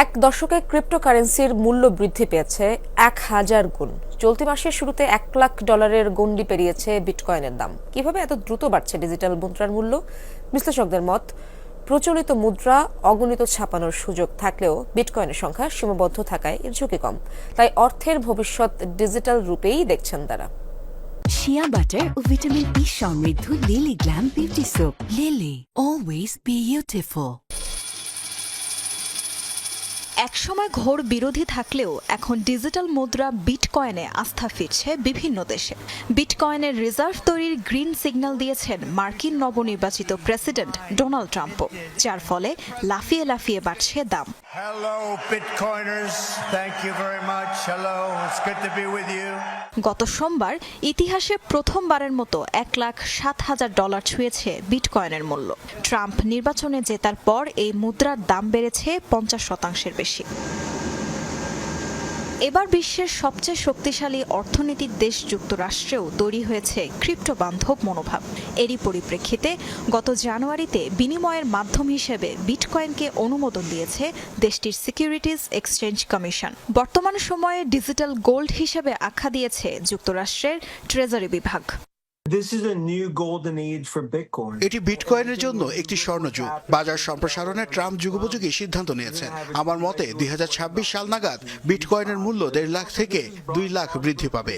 এক দশকে ক্রিপ্টোকারেন্সির মূল্য বৃদ্ধি পেয়েছে 1000 গুণ। চলতি মাসের শুরুতে $1,00,000 গণ্ডি পেরিয়েছে বিটকয়েনের দাম। কিভাবে এত দ্রুত বাড়ছে ডিজিটাল মুদ্রার মূল্য? বিশ্লেষকদের মত, প্রচলিত মুদ্রা অগণিত ছাপানোর সুযোগ থাকলেও বিটকয়েনের সংখ্যা সীমাবদ্ধ থাকায় এর ঝুঁকি কম। তাই অর্থের ভবিষ্যৎ ডিজিটাল রূপেই দেখছেন তারা। শিয়া বাটার ও ভিটামিন ই সমৃদ্ধ lily glam beauty soap. Lily, always beautiful. একসময় ঘোর বিরোধী থাকলেও এখন ডিজিটাল মুদ্রা বিটকয়েনে আস্থা ফিরছে বিভিন্ন দেশে। বিটকয়েনের রিজার্ভ তৈরির গ্রিন সিগন্যাল দিয়েছেন মার্কিন নবনির্বাচিত প্রেসিডেন্ট ডোনাল্ড ট্রাম্পও, যার ফলে লাফিয়ে লাফিয়ে বাড়ছে দাম। Hello, Bitcoiners. Thank you very much. Hello, it's good to be with you. গত সোমবার ইতিহাসে প্রথমবারের মতো $1,07,000 ছুঁয়েছে বিটকয়েনের মূল্য। ট্রাম্প নির্বাচনে জেতার পর এই মুদ্রার দাম বেড়েছে 50%-এর বেশি। এবার বিশ্বের সবচেয়ে শক্তিশালী অর্থনীতির দেশ যুক্তরাষ্ট্রেও তৈরি হয়েছে ক্রিপ্টো বান্ধব মনোভাব। এরই পরিপ্রেক্ষিতে গত জানুয়ারিতে বিনিময়ের মাধ্যম হিসেবে বিটকয়েনকে অনুমোদন দিয়েছে দেশটির সিকিউরিটিজ এক্সচেঞ্জ কমিশন। বর্তমান সময়ে ডিজিটাল গোল্ড হিসেবে আখ্যা দিয়েছে যুক্তরাষ্ট্রের ট্রেজারি বিভাগ। এটি বিটকয়েনের জন্য একটি স্বর্ণযুগ। বাজার সম্প্রসারণে ট্রাম্প যুগোপযোগী সিদ্ধান্ত নিয়েছেন। আমার মতে 2026 সাল নাগাদ বিটকয়েনের মূল্য 1.5 লাখ থেকে 2 লাখ বৃদ্ধি পাবে।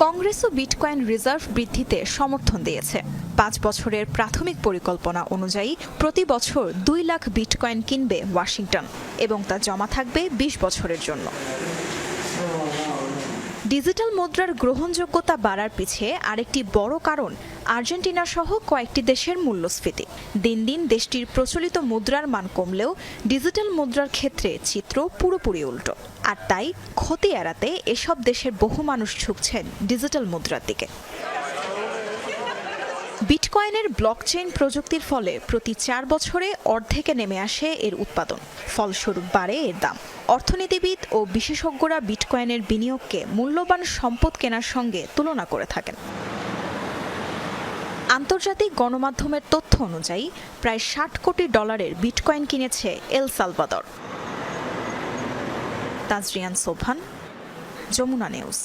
কংগ্রেসও বিটকয়েন রিজার্ভ বৃদ্ধিতে সমর্থন দিয়েছে। 5 বছরের প্রাথমিক পরিকল্পনা অনুযায়ী প্রতি বছর 2 লাখ বিটকয়েন কিনবে ওয়াশিংটন এবং তা জমা থাকবে 20 বছরের জন্য। ডিজিটাল মুদ্রার গ্রহণযোগ্যতা বাড়ার পিছিয়ে আরেকটি বড় কারণ আর্জেন্টিনা সহ কয়েকটি দেশের মূল্যস্ফীতি। দিন দিন দেশটির প্রচলিত মুদ্রার মান কমলেও ডিজিটাল মুদ্রার ক্ষেত্রে চিত্র পুরোপুরি উল্টো। আর তাই ক্ষতি এড়াতে এসব দেশের বহু মানুষ ঝুঁকছেন ডিজিটাল মুদ্রার দিকে। বিটকয়েনের ব্লকচেইন প্রযুক্তির ফলে প্রতি 4 বছরে অর্ধেকে নেমে আসে এর উৎপাদন। ফলস্বরূপ বাড়ে এর দাম। অর্থনীতিবিদ ও বিশেষজ্ঞরা বিটকয়েনের বিনিয়োগকে মূল্যবান সম্পদ কেনার সঙ্গে তুলনা করে থাকেন। আন্তর্জাতিক গণমাধ্যমের তথ্য অনুযায়ী প্রায় $60 কোটি বিটকয়েন কিনেছে El Salvador. Tazrian Sobhan, Jamuna news.